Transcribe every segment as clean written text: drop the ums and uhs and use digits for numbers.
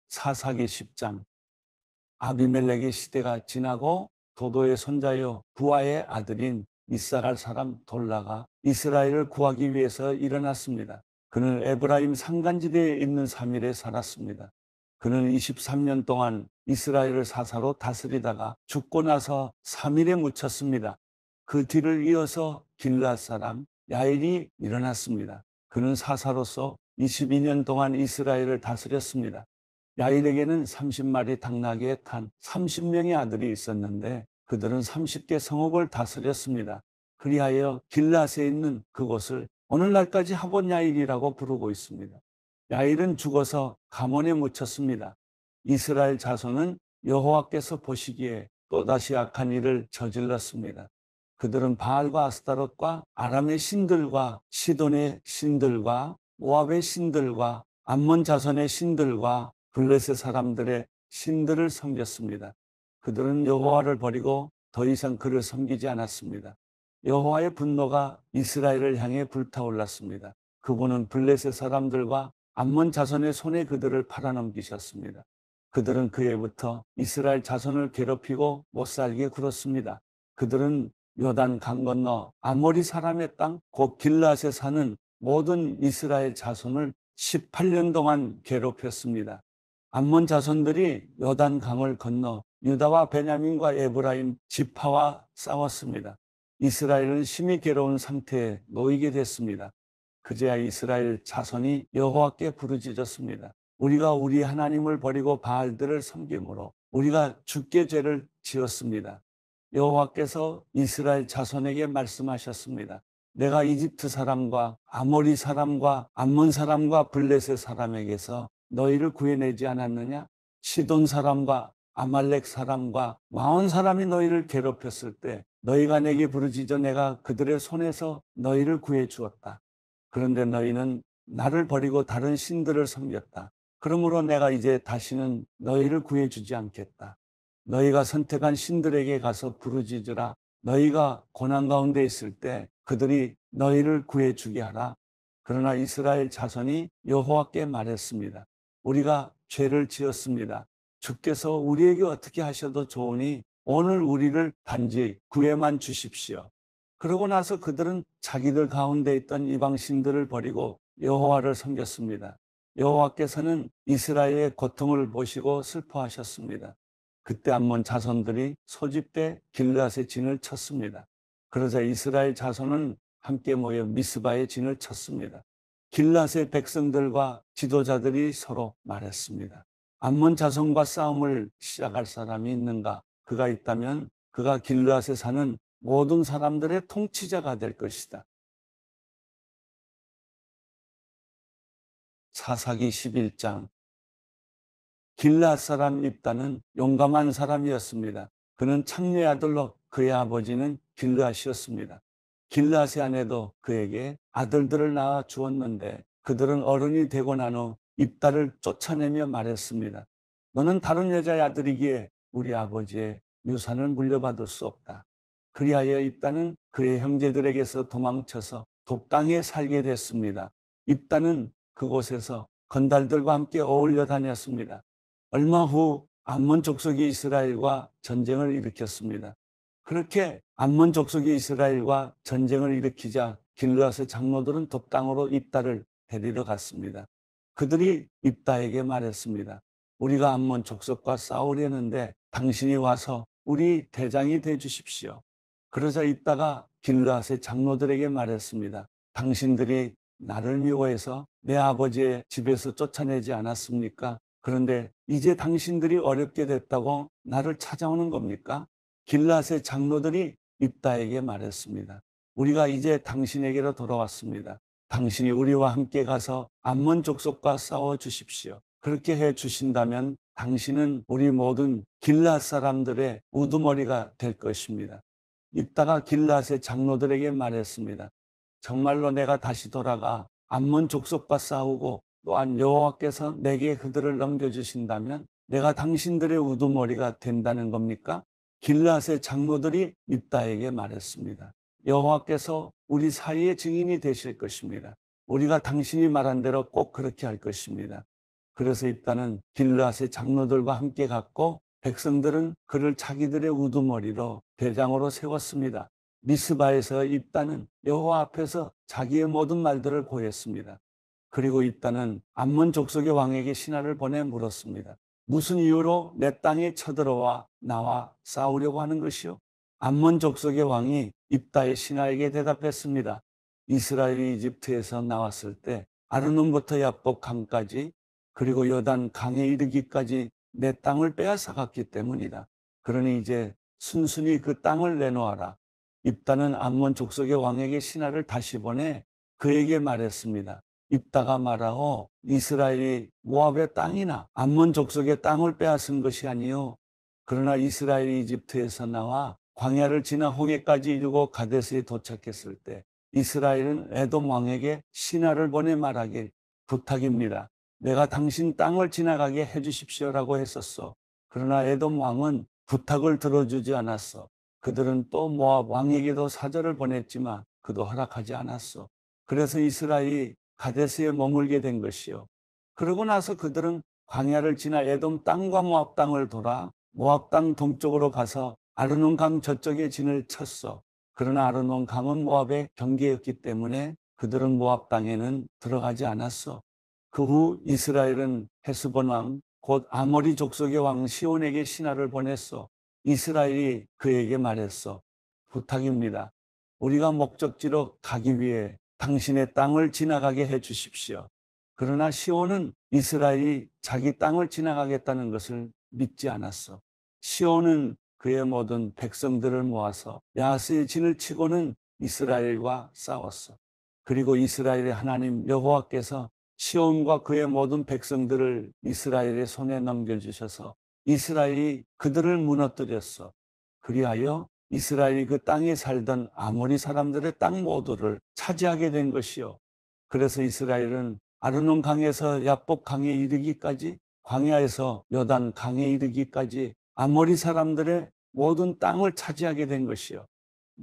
사사기 10장. 아비멜렉의 시대가 지나고 도도의 손자요 부하의 아들인 이스라엘 사람 돌라가 이스라엘을 구하기 위해서 일어났습니다. 그는 에브라임 산간지대에 있는 사밀에 살았습니다. 그는 23년 동안 이스라엘을 사사로 다스리다가 죽고 나서 사밀에 묻혔습니다. 그 뒤를 이어서 길앗 사람 야일이 일어났습니다. 그는 사사로서 22년 동안 이스라엘을 다스렸습니다. 야일에게는 30마리 당나귀에 탄 30명의 아들이 있었는데 그들은 30개 성읍을 다스렸습니다. 그리하여 길앗에 있는 그곳을 오늘날까지 하봇 야일이라고 부르고 있습니다. 야일은 죽어서 가몬에 묻혔습니다. 이스라엘 자손은 여호와께서 보시기에 또다시 악한 일을 저질렀습니다. 그들은 바알과 아스타롯과 아람의 신들과 시돈의 신들과 모압의 신들과 암몬 자손의 신들과 블레셋 사람들의 신들을 섬겼습니다. 그들은 여호와를 버리고 더 이상 그를 섬기지 않았습니다. 여호와의 분노가 이스라엘을 향해 불타올랐습니다. 그분은 블레셋 사람들과 암몬 자손의 손에 그들을 팔아넘기셨습니다. 그들은 그 해부터 이스라엘 자손을 괴롭히고 못살게 굴었습니다. 그들은 요단 강 건너 아모리 사람의 땅 곧 길앗에 사는 모든 이스라엘 자손을 18년 동안 괴롭혔습니다. 암몬 자손들이 요단 강을 건너 유다와 베냐민과 에브라임 지파와 싸웠습니다. 이스라엘은 심히 괴로운 상태에 놓이게 됐습니다. 그제야 이스라엘 자손이 여호와께 부르짖었습니다. 우리가 우리 하나님을 버리고 바알들을 섬김으로 우리가 주께 죄를 지었습니다. 여호와께서 이스라엘 자손에게 말씀하셨습니다. 내가 이집트 사람과 아모리 사람과 암몬 사람과 블레셋 사람에게서 너희를 구해내지 않았느냐? 시돈 사람과 아말렉 사람과 마온 사람이 너희를 괴롭혔을 때 너희가 내게 부르짖어 내가 그들의 손에서 너희를 구해 주었다. 그런데 너희는 나를 버리고 다른 신들을 섬겼다. 그러므로 내가 이제 다시는 너희를 구해주지 않겠다. 너희가 선택한 신들에게 가서 부르짖으라. 너희가 고난 가운데 있을 때 그들이 너희를 구해주게 하라. 그러나 이스라엘 자손이 여호와께 말했습니다. 우리가 죄를 지었습니다. 주께서 우리에게 어떻게 하셔도 좋으니 오늘 우리를 단지 구해만 주십시오. 그러고 나서 그들은 자기들 가운데 있던 이방 신들을 버리고 여호와를 섬겼습니다. 여호와께서는 이스라엘의 고통을 보시고 슬퍼하셨습니다. 그때 암몬 자손들이 소집돼 길앗에 진을 쳤습니다. 그러자 이스라엘 자손은 함께 모여 미스바에 진을 쳤습니다. 길앗의 백성들과 지도자들이 서로 말했습니다. 암몬 자손과 싸움을 시작할 사람이 있는가? 그가 있다면 그가 길앗에 사는 모든 사람들의 통치자가 될 것이다. 사사기 11장. 길앗 사람 입다는 용감한 사람이었습니다. 그는 창녀의 아들로 그의 아버지는 길앗이었습니다. 길앗의 아내도 그에게 아들들을 낳아 주었는데 그들은 어른이 되고 난 후 입다를 쫓아내며 말했습니다. 너는 다른 여자의 아들이기에 우리 아버지의 유산을 물려받을 수 없다. 그리하여 입다는 그의 형제들에게서 도망쳐서 독당에 살게 됐습니다. 입다는 그곳에서 건달들과 함께 어울려 다녔습니다. 얼마 후 암몬 족속이 이스라엘과 전쟁을 일으켰습니다. 그렇게 암몬 족속이 이스라엘과 전쟁을 일으키자 길앗의 장로들은 독당으로 입다를 데리러 갔습니다. 그들이 입다에게 말했습니다. 우리가 암몬 족속과 싸우려는데 당신이 와서 우리 대장이 돼 주십시오. 그러자 입다가 길앗의 장로들에게 말했습니다. 당신들이 나를 미워해서 내 아버지의 집에서 쫓아내지 않았습니까? 그런데 이제 당신들이 어렵게 됐다고 나를 찾아오는 겁니까? 길앗의 장로들이 입다에게 말했습니다. 우리가 이제 당신에게로 돌아왔습니다. 당신이 우리와 함께 가서 암몬 족속과 싸워 주십시오. 그렇게 해 주신다면 당신은 우리 모든 길앗 사람들의 우두머리가 될 것입니다. 입다가 길앗의 장로들에게 말했습니다. 정말로 내가 다시 돌아가 암몬 족속과 싸우고 또한 여호와께서 내게 그들을 넘겨주신다면 내가 당신들의 우두머리가 된다는 겁니까? 길앗의 장로들이 입다에게 말했습니다. 여호와께서 우리 사이의 증인이 되실 것입니다. 우리가 당신이 말한 대로 꼭 그렇게 할 것입니다. 그래서 입다는 길르앗의 장로들과 함께 갔고 백성들은 그를 자기들의 우두머리로 대장으로 세웠습니다. 미스바에서 입다는 여호와 앞에서 자기의 모든 말들을 고했습니다. 그리고 입다는 암몬 족속의 왕에게 신하를 보내 물었습니다. 무슨 이유로 내 땅에 쳐들어와 나와 싸우려고 하는 것이요? 암몬 족속의 왕이 입다의 신하에게 대답했습니다. 이스라엘이 이집트에서 나왔을 때 아르논부터 야복 강까지 그리고 요단 강에 이르기까지 내 땅을 빼앗아갔기 때문이다. 그러니 이제 순순히 그 땅을 내놓아라. 입다는 암몬 족속의 왕에게 신하를 다시 보내 그에게 말했습니다. 입다가 말하오 이스라엘이 모압의 땅이나 암몬 족속의 땅을 빼앗은 것이 아니요 그러나 이스라엘이 이집트에서 나와 광야를 지나 홍해까지 이르고 가데스에 도착했을 때 이스라엘은 에돔 왕에게 신하를 보내 말하길 부탁입니다. 내가 당신 땅을 지나가게 해주십시오라고 했었어. 그러나 에돔 왕은 부탁을 들어주지 않았어. 그들은 또 모압 왕에게도 사절을 보냈지만 그도 허락하지 않았어. 그래서 이스라엘이 가데스에 머물게 된 것이요. 그러고 나서 그들은 광야를 지나 에돔 땅과 모압 땅을 돌아 모압 땅 동쪽으로 가서 아르논 강 저쪽에 진을 쳤어. 그러나 아르논 강은 모압의 경계였기 때문에 그들은 모압 땅에는 들어가지 않았어. 그 후 이스라엘은 헤스본 왕, 곧 아모리 족속의 왕 시온에게 신하를 보냈어. 이스라엘이 그에게 말했어. 부탁입니다. 우리가 목적지로 가기 위해 당신의 땅을 지나가게 해 주십시오. 그러나 시온은 이스라엘이 자기 땅을 지나가겠다는 것을 믿지 않았어. 시온은 그의 모든 백성들을 모아서 야스의 진을 치고는 이스라엘과 싸웠어. 그리고 이스라엘의 하나님 여호와께서 시온과 그의 모든 백성들을 이스라엘의 손에 넘겨주셔서 이스라엘이 그들을 무너뜨렸어. 그리하여 이스라엘이 그 땅에 살던 아모리 사람들의 땅 모두를 차지하게 된 것이요. 그래서 이스라엘은 아르논 강에서 야복 강에 이르기까지 광야에서 요단 강에 이르기까지 아모리 사람들의 모든 땅을 차지하게 된 것이요.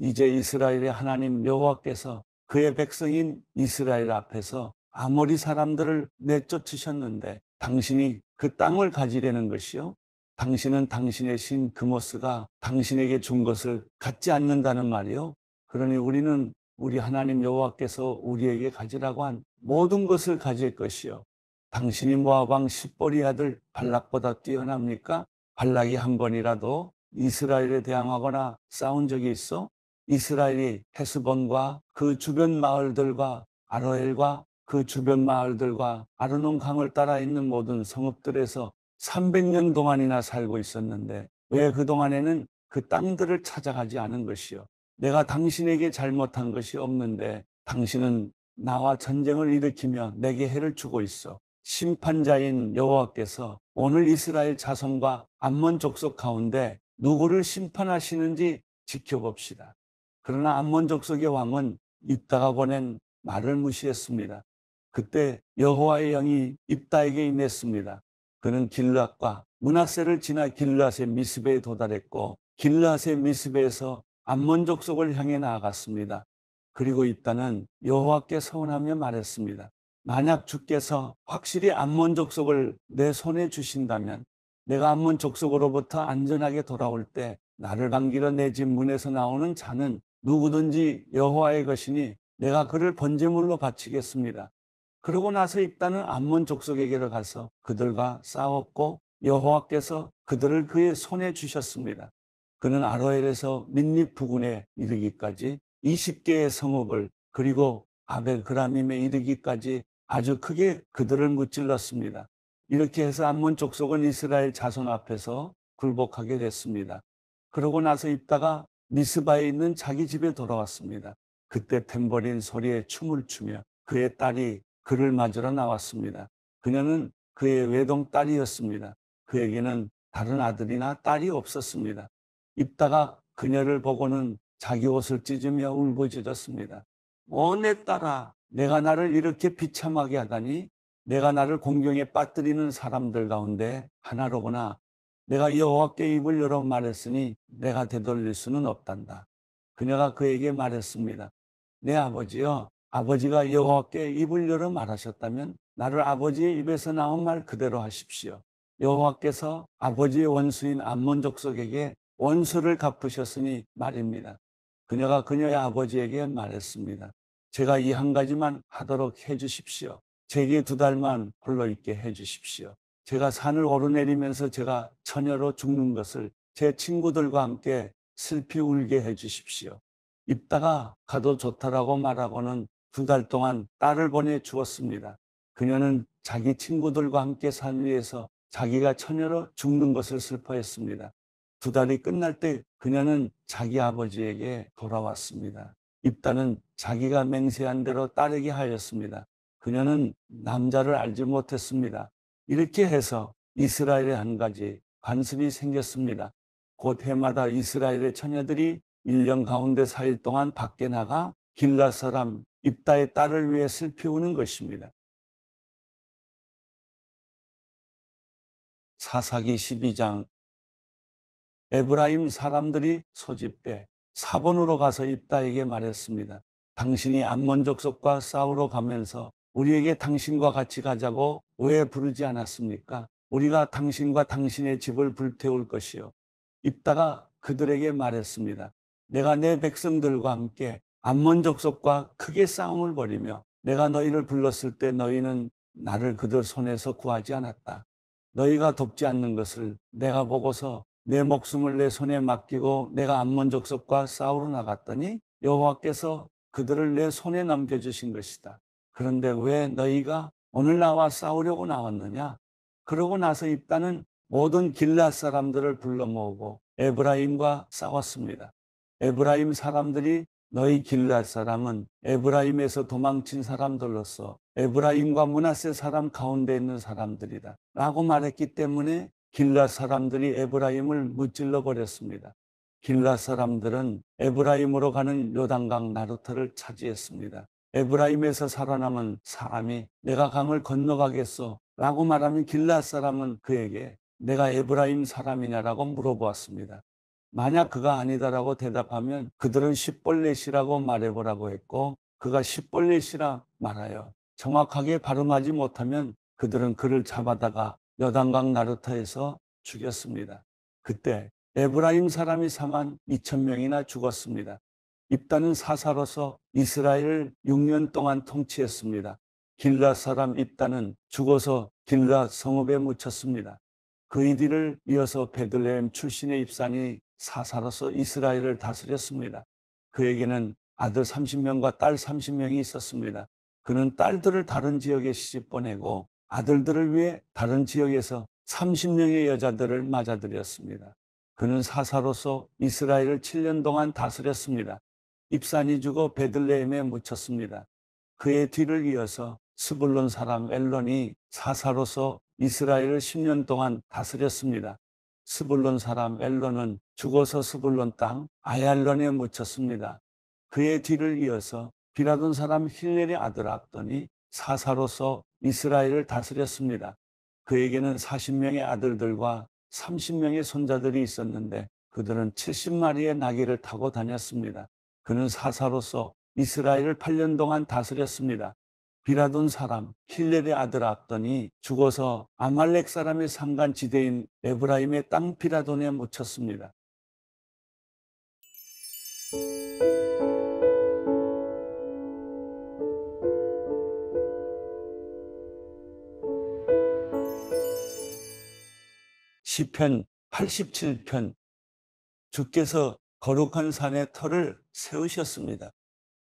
이제 이스라엘의 하나님 여호와께서 그의 백성인 이스라엘 앞에서 아모리 사람들을 내쫓으셨는데 당신이 그 땅을 가지려는 것이요. 당신은 당신의 신 그모스가 당신에게 준 것을 갖지 않는다는 말이요. 그러니 우리는 우리 하나님 여호와께서 우리에게 가지라고 한 모든 것을 가질 것이요. 당신이 모압 왕 십보리 아들 발락보다 뛰어납니까? 발락이 한 번이라도 이스라엘에 대항하거나 싸운 적이 있어? 이스라엘이 헤스본과 그 주변 마을들과 아로엘과 그 주변 마을들과 아르논 강을 따라 있는 모든 성읍들에서 300년 동안이나 살고 있었는데 왜 그동안에는 그 땅들을 찾아가지 않은 것이요. 내가 당신에게 잘못한 것이 없는데 당신은 나와 전쟁을 일으키며 내게 해를 주고 있어. 심판자인 여호와께서 오늘 이스라엘 자손과 암몬 족속 가운데 누구를 심판하시는지 지켜봅시다. 그러나 암몬 족속의 왕은 입다가 보낸 말을 무시했습니다. 그때 여호와의 영이 입다에게 임했습니다. 그는 길르앗과 므낫세를 지나 길르앗의 미스베에 도달했고 길르앗의 미스베에서 암몬 족속을 향해 나아갔습니다. 그리고 입다는 여호와께 서원하며 말했습니다. 만약 주께서 확실히 암몬 족속을 내 손에 주신다면 내가 암몬 족속으로부터 안전하게 돌아올 때 나를 반기러 내 집 문에서 나오는 자는 누구든지 여호와의 것이니 내가 그를 번제물로 바치겠습니다. 그러고 나서 입다는 암몬 족속에게로 가서 그들과 싸웠고 여호와께서 그들을 그의 손에 주셨습니다. 그는 아로엘에서 민립 부근에 이르기까지 20개의 성읍을 그리고 아벨그라밈에 이르기까지 아주 크게 그들을 무찔렀습니다. 이렇게 해서 암몬 족속은 이스라엘 자손 앞에서 굴복하게 됐습니다. 그러고 나서 입다가 미스바에 있는 자기 집에 돌아왔습니다. 그때 탬버린 소리에 춤을 추며 그의 딸이 그를 맞으러 나왔습니다. 그녀는 그의 외동딸이었습니다. 그에게는 다른 아들이나 딸이 없었습니다. 입다가 그녀를 보고는 자기 옷을 찢으며 울부짖었습니다. 오, 내 딸아, 내가 나를 이렇게 비참하게 하다니 내가 나를 공경에 빠뜨리는 사람들 가운데 하나로구나. 내가 여호와께 입을 열어 말했으니 내가 되돌릴 수는 없단다. 그녀가 그에게 말했습니다. 내 아버지여, 아버지가 여호와께 입을 열어 말하셨다면 나를 아버지의 입에서 나온 말 그대로 하십시오. 여호와께서 아버지의 원수인 암몬 족속에게 원수를 갚으셨으니 말입니다. 그녀가 그녀의 아버지에게 말했습니다. 제가 이 한 가지만 하도록 해 주십시오. 제게 2달만 홀로 있게 해 주십시오. 제가 산을 오르내리면서 제가 처녀로 죽는 것을 제 친구들과 함께 슬피 울게 해 주십시오. 입다가 가도 좋다라고 말하고는 2달 동안 딸을 보내 주었습니다. 그녀는 자기 친구들과 함께 산 위에서 자기가 처녀로 죽는 것을 슬퍼했습니다. 2달이 끝날 때 그녀는 자기 아버지에게 돌아왔습니다. 입다는 자기가 맹세한 대로 따르게 하였습니다. 그녀는 남자를 알지 못했습니다. 이렇게 해서 이스라엘에 한 가지 관습이 생겼습니다. 곧 해마다 이스라엘의 처녀들이 1년 가운데 4일 동안 밖에 나가 길앗 사람 입다의 딸을 위해 슬피 우는 것입니다. 사사기 12장. 에브라임 사람들이 소집돼 사본으로 가서 입다에게 말했습니다. 당신이 암몬 족속과 싸우러 가면서 우리에게 당신과 같이 가자고 왜 부르지 않았습니까? 우리가 당신과 당신의 집을 불태울 것이요. 입다가 그들에게 말했습니다. 내가 내 백성들과 함께 암몬 족속과 크게 싸움을 벌이며 내가 너희를 불렀을 때 너희는 나를 그들 손에서 구하지 않았다. 너희가 돕지 않는 것을 내가 보고서 내 목숨을 내 손에 맡기고 내가 암몬 족속과 싸우러 나갔더니 여호와께서 그들을 내 손에 넘겨주신 것이다. 그런데 왜 너희가 오늘 나와 싸우려고 나왔느냐? 그러고 나서 입다는 모든 길앗 사람들을 불러 모으고 에브라임과 싸웠습니다. 에브라임 사람들이 너희 길앗 사람은 에브라임에서 도망친 사람들로서 에브라임과 므낫세 사람 가운데 있는 사람들이다 라고 말했기 때문에 길앗 사람들이 에브라임을 무찔러 버렸습니다. 길앗 사람들은 에브라임으로 가는 요단강 나루터를 차지했습니다. 에브라임에서 살아남은 사람이 내가 강을 건너가겠소 라고 말하면 길앗 사람은 그에게 내가 에브라임 사람이냐라고 물어보았습니다. 만약 그가 아니다라고 대답하면 그들은 십볼렛이라고 말해보라고 했고 그가 십볼렛이라 말하여 정확하게 발음하지 못하면 그들은 그를 잡아다가 여단강 나루터에서 죽였습니다. 그때 에브라임 사람이 4만 2천 명이나 죽었습니다. 입다는 사사로서 이스라엘을 6년 동안 통치했습니다. 길앗 사람 입다는 죽어서 길앗 성읍에 묻혔습니다. 그의 뒤를 이어서 베들레헴 출신의 입산이 사사로서 이스라엘을 다스렸습니다. 그에게는 아들 30명과 딸 30명이 있었습니다. 그는 딸들을 다른 지역에 시집 보내고 아들들을 위해 다른 지역에서 30명의 여자들을 맞아들였습니다. 그는 사사로서 이스라엘을 7년 동안 다스렸습니다. 입산이 죽어 베들레헴에 묻혔습니다. 그의 뒤를 이어서 스불론 사람 엘론이 사사로서 이스라엘을 10년 동안 다스렸습니다. 스불론 사람 엘론은 죽어서 스불론 땅 아얄론에 묻혔습니다. 그의 뒤를 이어서 비라돈 사람 힐렐의 아들 압돈이 사사로서 이스라엘을 다스렸습니다. 그에게는 40명의 아들들과 30명의 손자들이 있었는데 그들은 70마리의 나귀를 타고 다녔습니다. 그는 사사로서 이스라엘을 8년 동안 다스렸습니다. 비라돈 사람 힐렐의 아들 압돈이 죽어서 아말렉 사람의 산간지대인 에브라임의 땅 비라돈에 묻혔습니다. 시편 87편. 주께서 거룩한 산에 터를 세우셨습니다.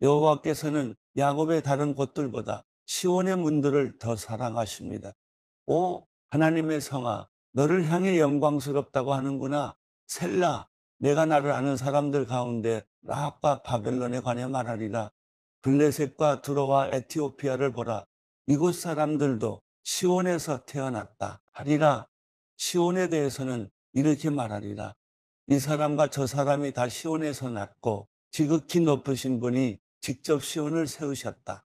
여호와께서는 야곱의 다른 곳들보다 시온의 문들을 더 사랑하십니다. 오 하나님의 성아, 너를 향해 영광스럽다고 하는구나. 셀라, 내가 나를 아는 사람들 가운데 라합과 바벨론에 관해 말하리라. 블레셋과 두로와 에티오피아를 보라. 이곳 사람들도 시온에서 태어났다 하리라. 시온에 대해서는 이렇게 말하리라. 이 사람과 저 사람이 다 시온에서 났고 지극히 높으신 분이 직접 시온을 세우셨다.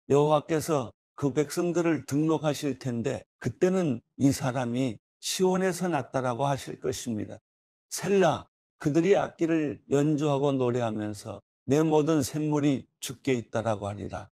여호와께서 그 백성들을 등록하실 텐데 그때는 이 사람이 시온에서 났다라고 하실 것입니다. 셀라, 그들이 악기를 연주하고 노래하면서 내 모든 샘물이 주께 있다라고 하리라.